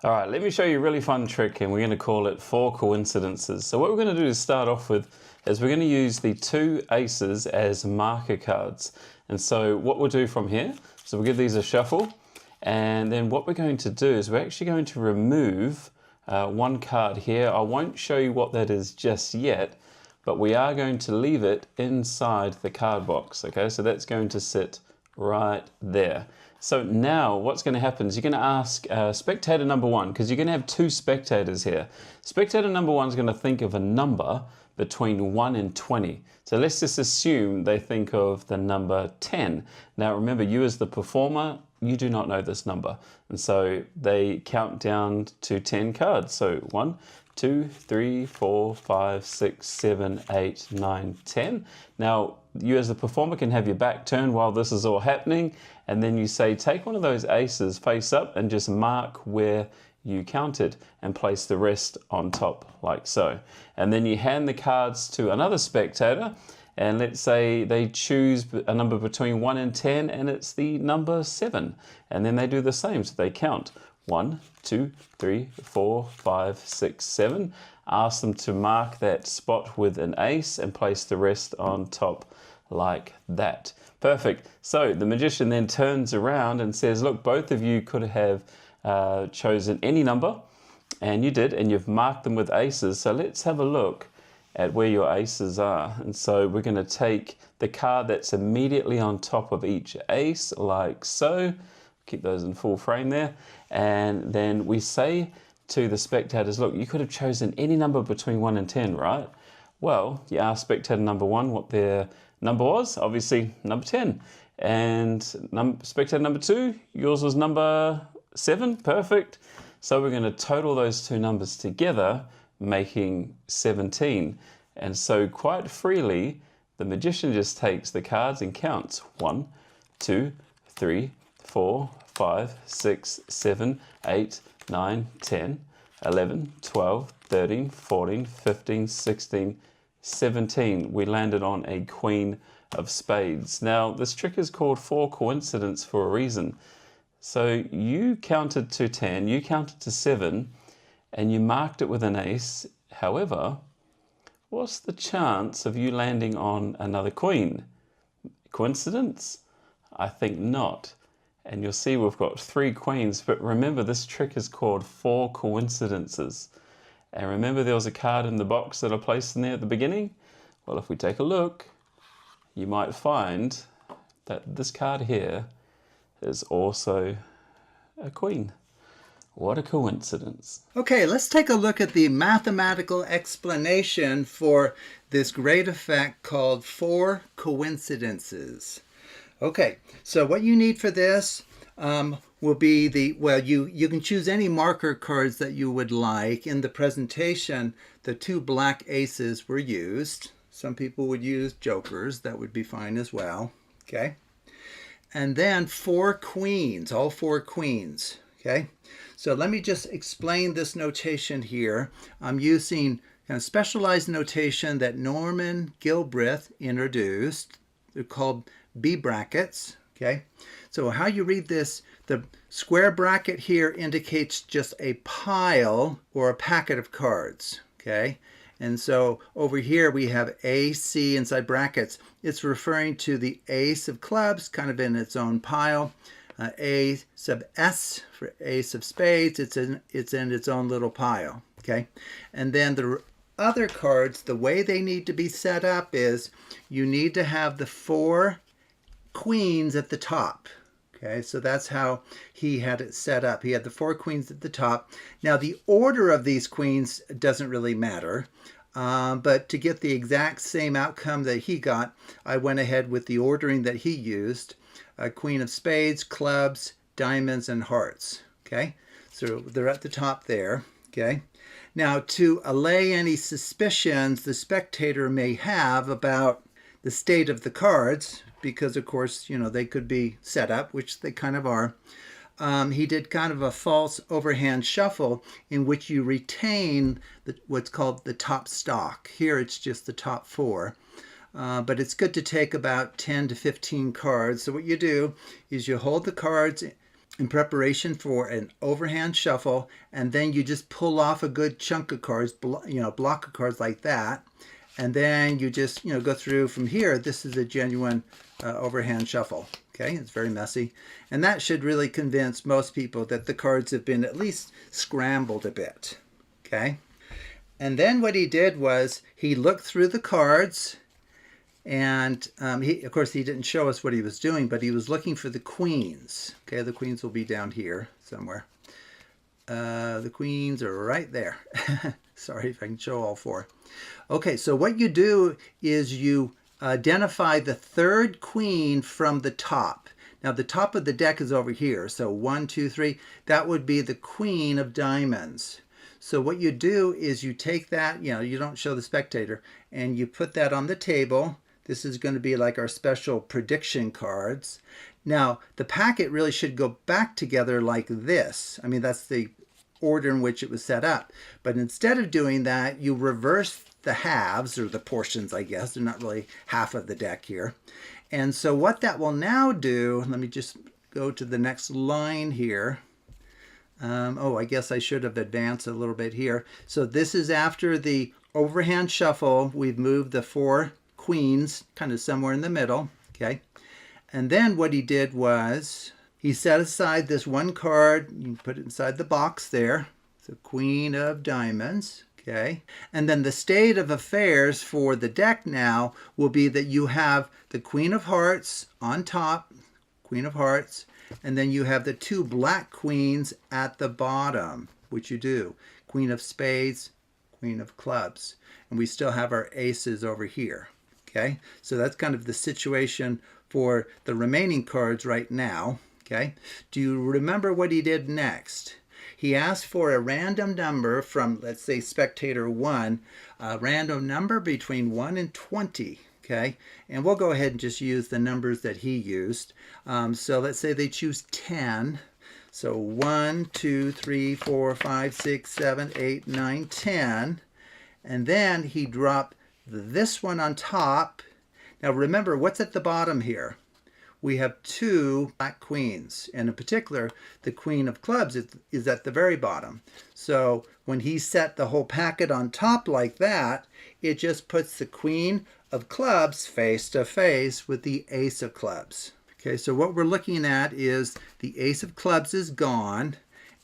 All right, let me show you a really fun trick, and we're going to call it 4 coincidences. So what we're going to do to start off with is we're going to use the 2 aces as marker cards. And so what we'll do from here, so we'll give these a shuffle, and then what we're going to do is we're actually going to remove one card here. I won't show you what that is just yet, but we are going to leave it inside the card box, okay? So that's going to sit right there. So now what's going to happen is you're going to ask spectator number 1, because you're going to have 2 spectators here. Spectator number 1 is going to think of a number between 1 and 20. So let's just assume they think of the number 10. Now remember, you as the performer, you do not know this number. And so they count down to 10 cards. So 1, 2, 3, 4, 5, 6, 7, 8, 9, 10. Now, you as the performer can have your back turned while this is all happening, and then you say, take one of those aces face up and just mark where you counted and place the rest on top, like so. And then you hand the cards to another spectator, and let's say they choose a number between 1 and 10, and it's the number 7. And then they do the same, so they count 1, 2, 3, 4, 5, 6, 7. Ask them to mark that spot with an ace and place the rest on top like that. Perfect. So the magician then turns around and says, look, both of you could have chosen any number, and you did, and you've marked them with aces. So let's have a look at where your aces are. And so we're going to take the card that's immediately on top of each ace, like so. Keep those in full frame there. And then we say to the spectators, look, you could have chosen any number between 1 and 10, right? Well, you ask spectator number 1 what their number was, obviously number 10. And spectator number 2, yours was number 7, perfect. So we're going to total those 2 numbers together, making 17. And so quite freely, the magician just takes the cards and counts 1, 2, 3, 4, 5, 6, 7, 8, 9, 10, 11, 12, 13, 14, 15, 16, 17. We landed on a queen of spades. Now, this trick is called 4 coincidence for a reason. So you counted to 10, you counted to 7, and you marked it with an ace. However, what's the chance of you landing on another queen? Coincidence? I think not. And you'll see we've got 3 queens, but remember this trick is called 4 coincidences. And remember there was a card in the box that I placed in there at the beginning? Well, if we take a look, you might find that this card here is also a queen. What a coincidence. Okay, let's take a look at the mathematical explanation for this great effect called 4 coincidences. Okay, so what you need for this will be you can choose any marker cards that you would like. In the presentation, the 2 black aces were used. Some people would use jokers. That would be fine as well. Okay, and then 4 queens, all 4 queens. Okay, so let me just explain this notation here. I'm using kind of specialized notation that Norman Gilbreth introduced. They're called B brackets. Okay, so how you read this, the square bracket here indicates just a pile or a packet of cards. Okay, and so over here we have A, C inside brackets. It's referring to the ace of clubs, kind of in its own pile. A sub S for ace of spades, it's in its own little pile. Okay, and then the other cards, the way they need to be set up is you need to have the 4 queens at the top. Okay, so that's how he had it set up. He had the 4 queens at the top. Now the order of these queens doesn't really matter, but to get the exact same outcome that he got, I went ahead with the ordering that he used. Queen of spades, clubs, diamonds, and hearts. Okay, so they're at the top there. Okay, now to allay any suspicions the spectator may have about the state of the cards, because of course, you know, they could be set up, which they kind of are. He did kind of a false overhand shuffle in which you retain what's called the top stock. Here it's just the top 4. But it's good to take about 10 to 15 cards. So what you do is you hold the cards in preparation for an overhand shuffle, and then you just pull off a good chunk of cards, block of cards like that, and then you just go through from here. This is a genuine overhand shuffle. Okay, it's very messy, and that should really convince most people that the cards have been at least scrambled a bit. Okay, and then what he did was he looked through the cards, and of course he didn't show us what he was doing, but he was looking for the queens. Okay, the queens will be down here somewhere. The queens are right there. Sorry if I can show all four. Okay, so what you do is you identify the third queen from the top. Now the top of the deck is over here, so 1, 2, 3, that would be the queen of diamonds. So what you do is you take that, you don't show the spectator, and you put that on the table. This is going to be like our special prediction cards. Now the packet really should go back together like this. I mean, that's the order in which it was set up. But instead of doing that, you reverse the halves, or the portions, I guess. They're not really half of the deck here. And so what that will now do, let me just go to the next line here. I guess I should have advanced a little bit here. So this is after the overhand shuffle. We've moved the 4 queens kind of somewhere in the middle. Okay. And then what he did was he set aside this one card. You can put it inside the box there. The Queen of Diamonds. Okay. And then the state of affairs for the deck now will be that you have the Queen of Hearts on top, Queen of Hearts, and then you have the 2 black queens at the bottom, which you do. Queen of Spades, Queen of Clubs. And we still have our aces over here. Okay. So that's kind of the situation for the remaining cards right now. Okay. Do you remember what he did next? He asked for a random number from, let's say, Spectator 1, a random number between 1 and 20, okay? And we'll go ahead and just use the numbers that he used. So let's say they choose 10. So 1, 2, 3, 4, 5, 6, 7, 8, 9, 10. And then he dropped this one on top. Now remember, what's at the bottom here? We have 2 black queens, and in particular, the Queen of Clubs is at the very bottom. So when he set the whole packet on top like that, it just puts the Queen of Clubs face to face with the Ace of Clubs. Okay, so what we're looking at is the Ace of Clubs is gone,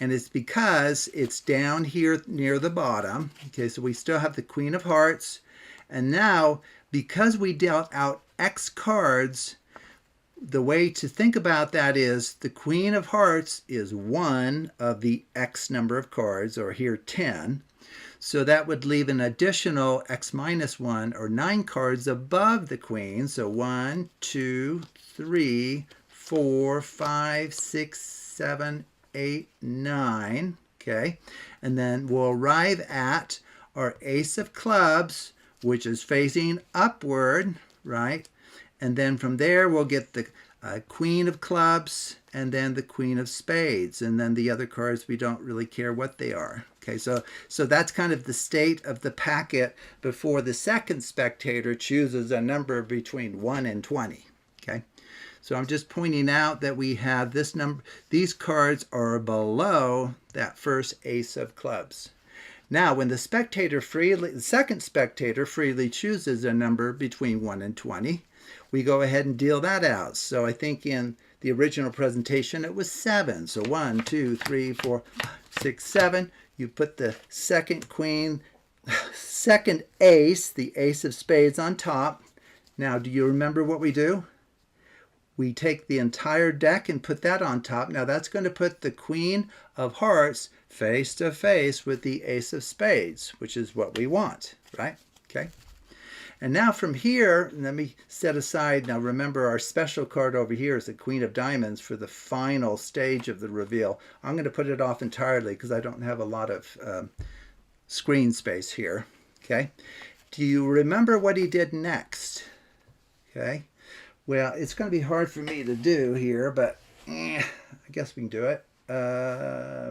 and it's because it's down here near the bottom. Okay, so we still have the Queen of Hearts, and now, because we dealt out X cards, the way to think about that is the Queen of Hearts is one of the X number of cards, or here 10. So that would leave an additional X minus 1, or 9 cards above the Queen. So 1, 2, 3, 4, 5, 6, 7, 8, 9. Okay. And then we'll arrive at our Ace of Clubs, which is facing upward, right? And then from there, we'll get the Queen of Clubs, and then the Queen of Spades. And then the other cards, we don't really care what they are. Okay, so that's kind of the state of the packet before the second spectator chooses a number between 1 and 20. Okay, so I'm just pointing out that we have this number. These cards are below that first Ace of Clubs. Now, when the second spectator freely chooses a number between 1 and 20, we go ahead and deal that out. So I think in the original presentation it was 7. So 1, 2, 3, 4, 5, 6, 7. You put the second ace, the Ace of Spades, on top. Now, do you remember what we do? We take the entire deck and put that on top. Now that's going to put the Queen of Hearts face to face with the Ace of Spades, which is what we want, right? Okay. And now from here, let me set aside, now remember our special card over here is the Queen of Diamonds for the final stage of the reveal. I'm going to put it off entirely because I don't have a lot of screen space here. Okay. Do you remember what he did next? Okay. Well, it's going to be hard for me to do here, but I guess we can do it.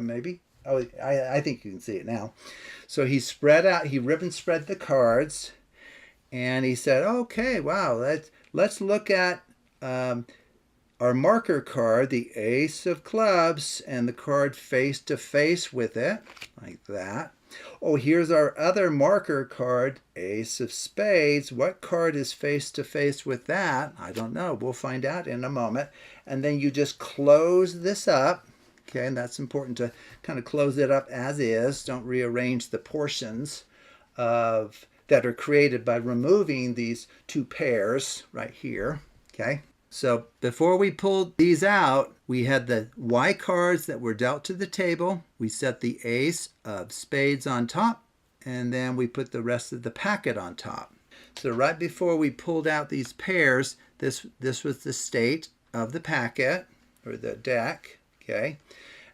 Maybe. Oh, I think you can see it now. So he spread out, he ribbon spread the cards, and he said, okay, wow, let's look at our marker card, the ace of clubs, and the card face to face with it, like that. Oh, here's our other marker card, ace of spades. What card is face to face with that? I don't know. We'll find out in a moment. And then you just close this up. Okay, and that's important to kind of close it up as is. Don't rearrange the portions that are created by removing these two pairs right here. Okay. So before we pulled these out, we had the Y cards that were dealt to the table. We set the ace of spades on top, and then we put the rest of the packet on top. So right before we pulled out these pairs, this was the state of the packet, or the deck, okay?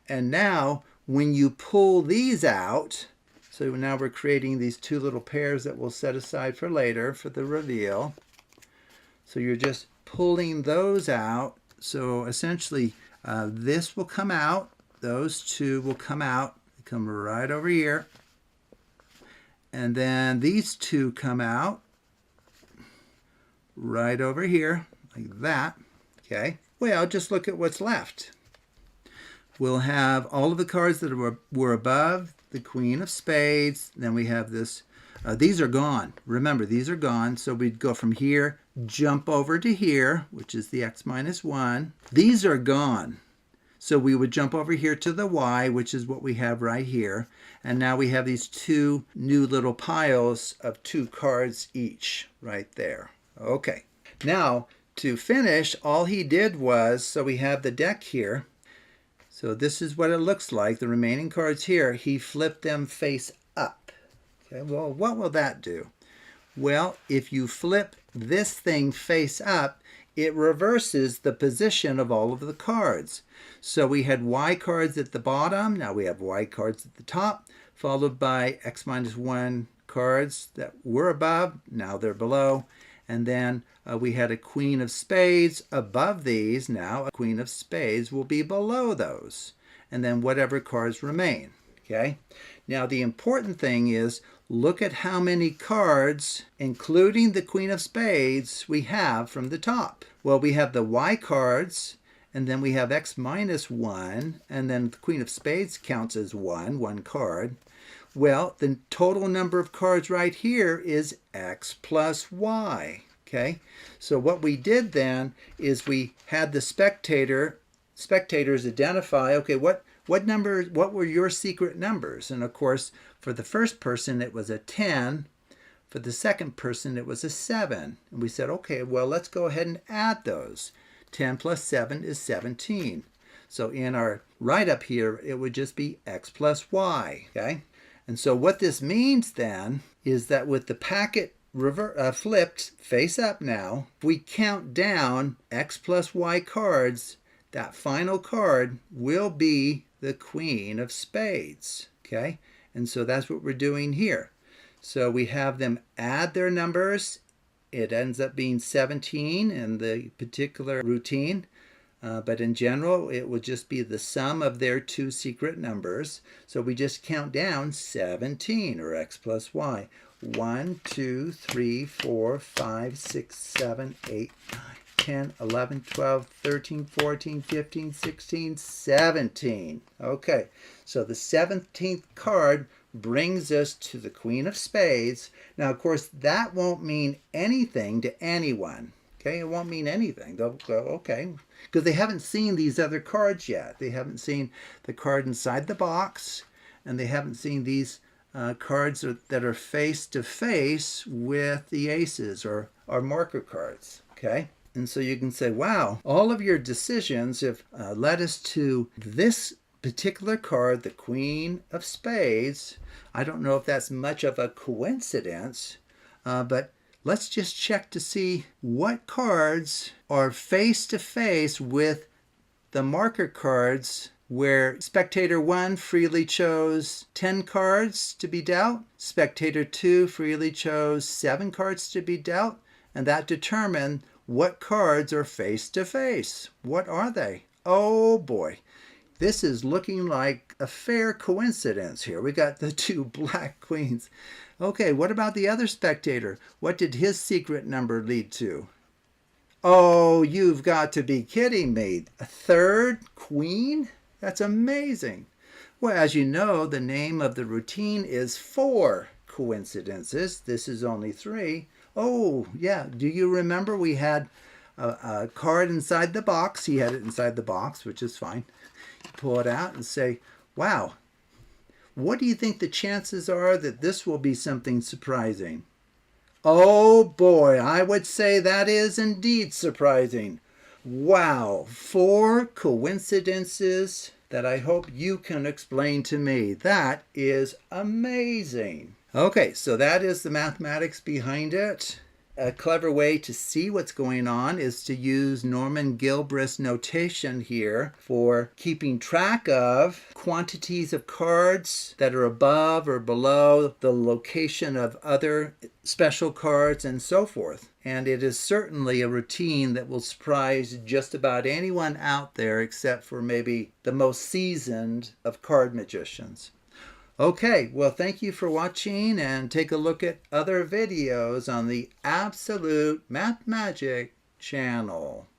And now, when you pull these out, so now we're creating these two little pairs that we'll set aside for later, for the reveal. So you're just pulling those out. So essentially this will come out, those two will come out, come right over here, and then these two come out right over here like that. Okay, well, just look at what's left. We'll have all of the cards that were above the queen of spades. Then we have this, these are gone. Remember, these are gone. So we'd go from here, jump over to here, which is the x minus 1. These are gone. So we would jump over here to the y, which is what we have right here. And now we have these two new little piles of 2 cards each right there. Okay. Now, to finish, all he did was, so we have the deck here. So this is what it looks like. The remaining cards here, he flipped them face up. Okay, well, what will that do? Well, if you flip this thing face up, it reverses the position of all of the cards. So we had Y cards at the bottom. Now we have Y cards at the top, followed by x minus 1 cards that were above. Now they're below. And then we had a queen of spades above these. Now a queen of spades will be below those. And then whatever cards remain. Okay. Now the important thing is, look at how many cards, including the queen of spades, we have from the top. Well, we have the Y cards, and then we have x minus 1, and then the queen of spades counts as one card. Well, the total number of cards right here is x plus y, okay? So what we did then is we had the spectators identify, okay, what were your secret numbers? And of course, for the first person, it was a 10. For the second person, it was a 7. And we said, okay, well, let's go ahead and add those. 10 plus 7 is 17. So in our write-up here, it would just be x plus y, okay? And so what this means then is that with the packet flipped face up now, if we count down x plus y cards, that final card will be the queen of spades, okay? And so that's what we're doing here. So we have them add their numbers. It ends up being 17 in the particular routine. But in general, it would just be the sum of their 2 secret numbers. So we just count down 17, or x plus y. 1, 2, 3, 4, 5, 6, 7, 8, 9, 10, 11, 12, 13, 14, 15, 16, 17. Okay, so the 17th card brings us to the queen of spades. Now, of course, that won't mean anything to anyone. Okay, it won't mean anything. They'll go, okay, because they haven't seen these other cards yet. They haven't seen the card inside the box, and they haven't seen these cards that are face to face with the aces or marker cards. Okay, and so you can say, wow, all of your decisions have led us to this particular card, the queen of spades. I don't know if that's much of a coincidence, but let's just check to see what cards are face-to-face with the marker cards where Spectator 1 freely chose 10 cards to be dealt. Spectator 2 freely chose 7 cards to be dealt. And that determined what cards are face-to-face. What are they? Oh boy. This is looking like a fair coincidence here. We got the 2 black queens. Okay, what about the other spectator? What did his secret number lead to? Oh, you've got to be kidding me. A third queen? That's amazing. Well, as you know, the name of the routine is 4 coincidences. This is only 3. Oh, yeah. Do you remember we had a card inside the box? He had it inside the box, which is fine. You pull it out and say, wow, what do you think the chances are that this will be something surprising? Oh boy, I would say that is indeed surprising. Wow, 4 coincidences that I hope you can explain to me. That is amazing. Okay, so that is the mathematics behind it. A clever way to see what's going on is to use Norman Gilbreth's notation here for keeping track of quantities of cards that are above or below the location of other special cards and so forth. And it is certainly a routine that will surprise just about anyone out there except for maybe the most seasoned of card magicians. Okay, well, thank you for watching, and take a look at other videos on the Absolute Math Magic channel.